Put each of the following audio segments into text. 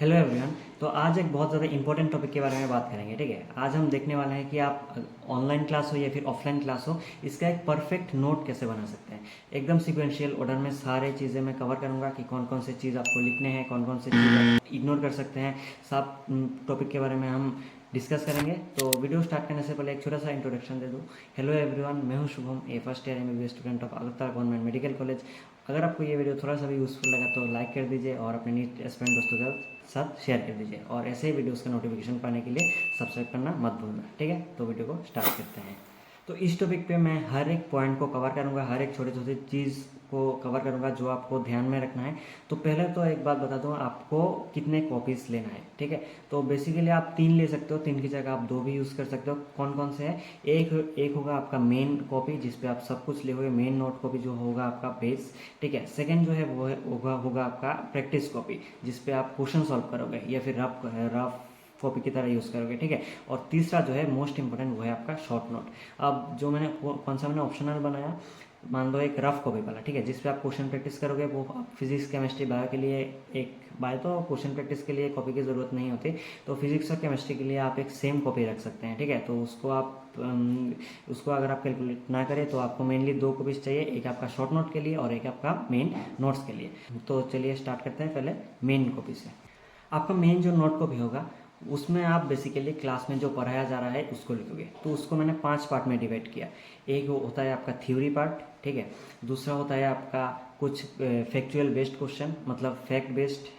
Hello everyone. तो आज एक बहुत ज़्यादा इंपॉर्टेंट टॉपिक के बारे में बात करेंगे। ठीक है, आज हम देखने वाले हैं कि आप ऑनलाइन क्लास हो या फिर ऑफलाइन क्लास हो, इसका एक परफेक्ट नोट कैसे बना सकते हैं। एकदम सिक्वेंशियल ऑर्डर में सारे चीज़ें मैं कवर करूंगा कि कौन कौन से चीज़ आपको लिखने हैं, कौन कौन से चीज़ आप इग्नोर कर सकते हैं। सब टॉपिक के बारे में हम डिस्कस करेंगे। तो वीडियो स्टार्ट करने से पहले एक छोटा सा इंट्रोडक्शन दे दूँ। हेलो एवरीवन, मैं हूँ Shubham, a first year MBBS student of Agartala government medical college. अगर आपको ये वीडियो थोड़ा सा भी यूज़फुल लगा तो लाइक कर दीजिए और अपने नीट एस्पिरेंट दोस्तों के साथ शेयर कर दीजिए, और ऐसे ही वीडियोस का नोटिफिकेशन पाने के लिए सब्सक्राइब करना मत भूलना। ठीक है, तो वीडियो को स्टार्ट करते हैं। तो इस टॉपिक पे मैं हर एक पॉइंट को कवर करूंगा, हर एक छोटे छोटे चीज़ को कवर करूंगा जो आपको ध्यान में रखना है। तो पहले तो एक बात बता दूं, आपको कितने कॉपीज़ लेना है। ठीक है, तो बेसिकली आप 3 ले सकते हो, 3 की जगह आप 2 भी यूज़ कर सकते हो। कौन कौन से हैं? एक होगा आपका मेन कॉपी जिसपे आप सब कुछ लिखोगे, मेन नोट कॉपी जो होगा आपका बेस। ठीक है, सेकंड जो है वो होगा आपका प्रैक्टिस कॉपी जिसपे आप क्वेश्चन सॉल्व करोगे या फिर रफ कॉपी की तरह यूज़ करोगे। ठीक है, और तीसरा जो है मोस्ट इंपॉर्टेंट वो है आपका शॉर्ट नोट। अब जो मैंने कौन सा मैंने ऑप्शनल बनाया, मान लो एक रफ कॉपी वाला। ठीक है, जिसपे आप क्वेश्चन प्रैक्टिस करोगे। वो आप फिजिक्स केमिस्ट्री बायो के लिए एक बायो तो क्वेश्चन प्रैक्टिस के लिए कॉपी की ज़रूरत नहीं होती, तो फिजिक्स और केमिस्ट्री के लिए आप एक सेम कॉपी रख सकते हैं। ठीक है, तो उसको अगर आप कैलकुलेट ना करें तो आपको मेनली 2 कॉपीज़ चाहिए, एक आपका शॉर्ट नोट के लिए और एक आपका मेन नोट्स के लिए। तो चलिए स्टार्ट करते हैं पहले मेन कॉपी से। आपका मेन जो नोट कॉपी होगा उसमें आप बेसिकली क्लास में जो पढ़ाया जा रहा है उसको लिखोगे। तो उसको मैंने 5 पार्ट में डिवाइड किया। एक होता है आपका थ्योरी पार्ट। ठीक है, दूसरा होता है आपका कुछ फैक्चुअल बेस्ड क्वेश्चन, मतलब फैक्ट बेस्ड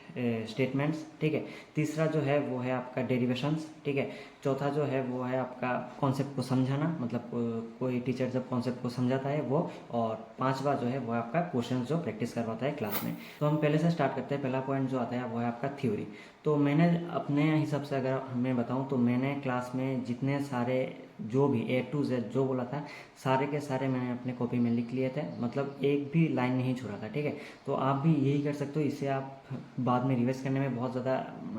स्टेटमेंट्स। ठीक है, तीसरा जो है वो है आपका डेरिवेशंस। ठीक है, चौथा जो है वो है आपका कॉन्सेप्ट को समझाना, मतलब कोई टीचर जब कॉन्सेप्ट को समझाता है वो, और पांचवा जो है वो आपका क्वेश्चन जो प्रैक्टिस करवाता है क्लास में। तो हम पहले से स्टार्ट करते हैं। पहला पॉइंट जो आता है वो है आपका थ्योरी। तो मैंने अपने हिसाब से अगर मैं बताऊं तो मैंने क्लास में जितने सारे जो भी A to Z जो बोला था सारे के सारे मैंने अपने कॉपी में लिख लिए थे, मतलब एक भी लाइन नहीं छोड़ा था। ठीक है, तो आप भी यही कर सकते हो, इससे आप बाद में रिवाइज करने में बहुत ज़्यादा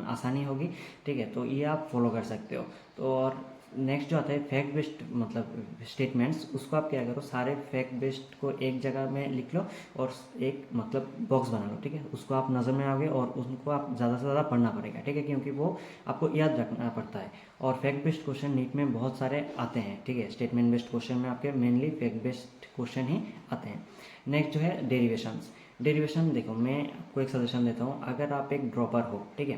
आसानी होगी। ठीक है, तो ये आप फॉलो कर सकते हो। तो और नेक्स्ट जो आता है फैक्ट बेस्ड मतलब स्टेटमेंट्स, उसको आप क्या करो, सारे फैक्ट बेस्ड को एक जगह में लिख लो और एक मतलब बॉक्स बना लो। ठीक है, उसको आप नज़र में आओगे और उनको आप ज़्यादा से ज़्यादा पढ़ना पड़ेगा। ठीक है, क्योंकि वो आपको याद रखना पड़ता है। और फैक्ट बेस्ड क्वेश्चन नीट में बहुत सारे आते हैं। ठीक है, स्टेटमेंट बेस्ड क्वेश्चन में आपके मेनली फैक्ट बेस्ड क्वेश्चन ही आते हैं। नेक्स्ट जो है डेरिवेशंस। डेरिवेशन देखो, मैं आपको एक सजेशन देता हूँ। अगर आप एक ड्रॉपर हो, ठीक है,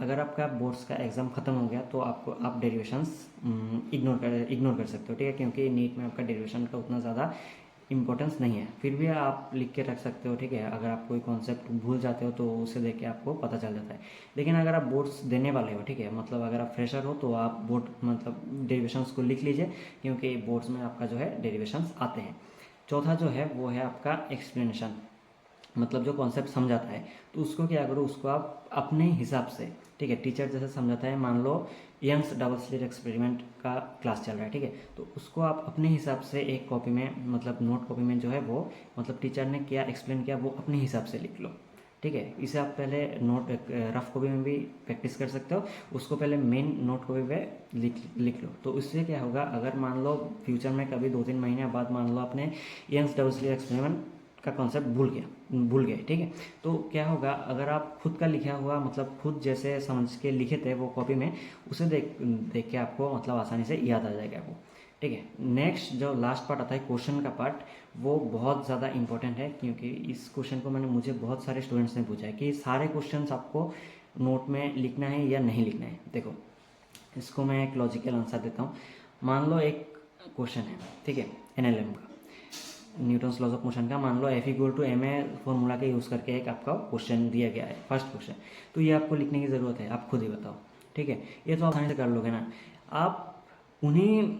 अगर आपका बोर्ड्स का एग्ज़ाम ख़त्म हो गया तो आप डेरिवेशंस इग्नोर कर सकते हो। ठीक है, क्योंकि नीट में आपका डेरिवेशन का उतना ज़्यादा इंपॉर्टेंस नहीं है, फिर भी आप लिख के रख सकते हो। ठीक है, अगर आप कोई कॉन्सेप्ट भूल जाते हो तो उसे देख के आपको पता चल जाता है। लेकिन अगर आप बोर्ड्स देने वाले हो, ठीक है, मतलब अगर आप फ्रेशर हो तो आप बोर्ड मतलब डेरिवेशंस को लिख लीजिए, क्योंकि बोर्ड्स में आपका जो है डेरिवेशंस आते हैं। चौथा जो है वो है आपका एक्सप्लेनेशन, मतलब जो कॉन्सेप्ट समझाता है तो उसको क्या करो, उसको आप अपने हिसाब से, ठीक है, टीचर जैसे समझाता है, मान लो यंग्स डबल स्लिट एक्सपेरिमेंट का क्लास चल रहा है। ठीक है, तो उसको आप अपने हिसाब से एक कॉपी में मतलब नोट कॉपी में जो है वो मतलब टीचर ने क्या एक्सप्लेन किया वो अपने हिसाब से लिख लो। ठीक है, इसे आप पहले नोट रफ कॉपी में भी प्रैक्टिस कर सकते हो, उसको पहले मेन नोट कॉपी पे लिख लो। तो इससे क्या होगा, अगर मान लो फ्यूचर में कभी 2-3 महीने बाद मान लो आपने यंग्स डबल स्लिट एक्सपेरिमेंट का कॉन्सेप्ट भूल गए। ठीक है, तो क्या होगा, अगर आप खुद का लिखा हुआ मतलब खुद जैसे समझ के लिखे थे वो कॉपी में, उसे देख देख के आपको मतलब आसानी से याद आ जाएगा वो। ठीक है, नेक्स्ट जो लास्ट पार्ट आता है क्वेश्चन का पार्ट, वो बहुत ज़्यादा इंपॉर्टेंट है, क्योंकि इस क्वेश्चन को मुझे बहुत सारे स्टूडेंट्स ने पूछा है कि सारे क्वेश्चन आपको नोट में लिखना है या नहीं लिखना है। देखो, इसको मैं एक लॉजिकल आंसर देता हूँ। मान लो एक क्वेश्चन है, ठीक है, एनएलएम का, न्यूटन्स लॉज ऑफ मोशन का, मान लो F equal to M A formula के यूज़ करके एक आपका क्वेश्चन दिया गया है, फर्स्ट क्वेश्चन। तो ये आपको लिखने की ज़रूरत है, आप खुद ही बताओ। ठीक है, ये तो आप आसानी से कर लोगे ना। आप उन्हीं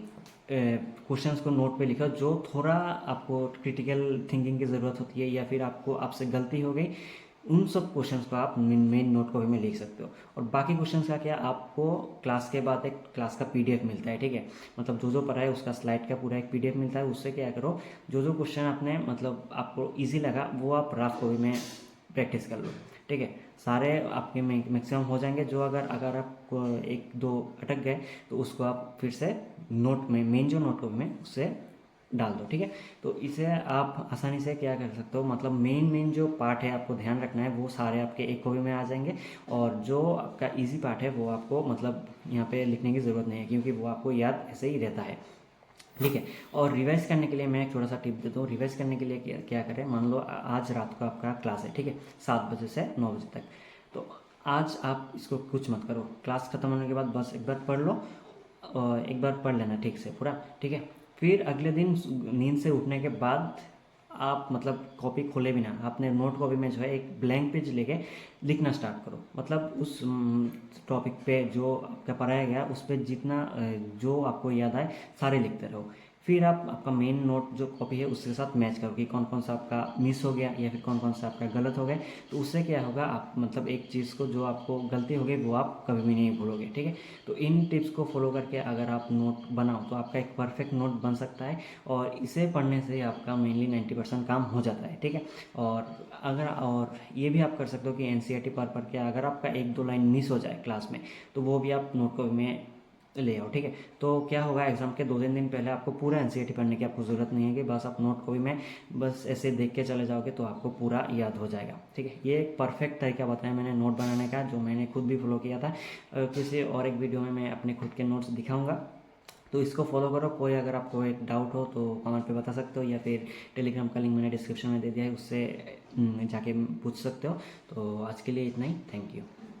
क्वेश्चंस को नोट पे लिखो जो थोड़ा आपको क्रिटिकल थिंकिंग की ज़रूरत होती है, या फिर आपसे गलती हो गई, उन सब क्वेश्चंस को आप मेन नोट कॉपी में लिख सकते हो। और बाकी क्वेश्चंस का क्या, आपको क्लास के बाद एक क्लास का पीडीएफ मिलता है। ठीक है, मतलब जो पढ़ा है उसका स्लाइड का पूरा एक पीडीएफ मिलता है, उससे क्या करो, जो क्वेश्चन आपने मतलब आपको ईजी लगा वो आप रफ कॉपी में प्रैक्टिस कर लो। ठीक है, सारे आपके मैक्सिमम हो जाएंगे। जो अगर आप एक दो अटक गए तो उसको आप फिर से नोट में मेन जो नोट कॉपी में उससे डाल दो, ठीक है। तो इसे आप आसानी से क्या कर सकते हो, मतलब मेन जो पार्ट है आपको ध्यान रखना है वो सारे आपके एक कॉपी में आ जाएंगे, और जो आपका इजी पार्ट है वो आपको मतलब यहाँ पे लिखने की ज़रूरत नहीं है, क्योंकि वो आपको याद ऐसे ही रहता है, ठीक है। और रिवाइज करने के लिए मैं एक छोटा सा टिप देता हूँ। रिवाइज करने के लिए क्या करें, मान लो आज रात को आपका क्लास है, ठीक है, 7 बजे से 9 बजे तक। तो आज आप इसको कुछ मत करो, क्लास खत्म होने के बाद बस एक बार पढ़ लो, और एक बार पढ़ लेना ठीक से पूरा, ठीक है। फिर अगले दिन नींद से उठने के बाद आप मतलब कॉपी खोले भी ना, आपने नोट कॉपी में जो है एक ब्लैंक पेज लेके लिखना स्टार्ट करो, मतलब उस टॉपिक पे जो आपका पढ़ाया गया उस पर जितना जो आपको याद आए सारे लिखते रहो। फिर आप आपका मेन नोट जो कॉपी है उसके साथ मैच करो कि कौन कौन सा आपका मिस हो गया या फिर कौन कौन सा आपका गलत हो गया। तो उससे क्या होगा, आप मतलब एक चीज़ को जो आपको गलती हो गई वो आप कभी भी नहीं भूलोगे, ठीक है। तो इन टिप्स को फॉलो करके अगर आप नोट बनाओ तो आपका एक परफेक्ट नोट बन सकता है, और इसे पढ़ने से आपका मेनली 90% काम हो जाता है, ठीक है। और ये भी आप कर सकते हो कि एनसीईआरटी पढ़ के अगर आपका 1-2 लाइन मिस हो जाए क्लास में, तो वो भी आप नोट कॉपी में ले आओ, ठीक है। तो क्या होगा, एग्जाम के 2-3 दिन पहले आपको पूरा एनसीईआरटी पढ़ने की आपको ज़रूरत नहीं है, कि बस आप नोट कॉपी में बस ऐसे देख के चले जाओगे तो आपको पूरा याद हो जाएगा, ठीक है। ये एक परफेक्ट तरीका बताया मैंने नोट बनाने का, जो मैंने खुद भी फॉलो किया था। किसी और एक वीडियो में मैं अपने खुद के नोट्स दिखाऊंगा, तो इसको फॉलो करो। कोई अगर आपको एक डाउट हो तो कमेंट पे बता सकते हो, या फिर टेलीग्राम का लिंक मैंने डिस्क्रिप्शन में दे दिया है, उससे जाके पूछ सकते हो। तो आज के लिए इतना ही, थैंक यू।